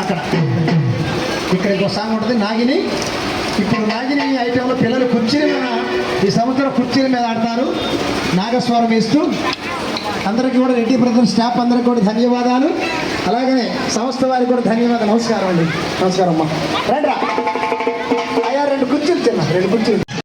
అక్కడ ఇక్కడ ఇంకో సాంగ్ ఉంటుంది నాగిని. ఇప్పుడు నాగిని ఐటెంలో పిల్లలు కుర్చీల మీద ఈ సంవత్సరం కుర్చీల మీద ఆడతారు నాగస్వరం వేస్తూ. అందరికీ కూడా రెడ్డి బ్రదర్స్ స్టాఫ్ అందరికీ కూడా ధన్యవాదాలు. అలాగనే సంస్థ వారికి కూడా ధన్యవాదాలు. నమస్కారం అండి. నమస్కారం అమ్మా. రండి రా అయ్యా, 2 కుర్చీలు చిన్న 2 కుర్చీలు.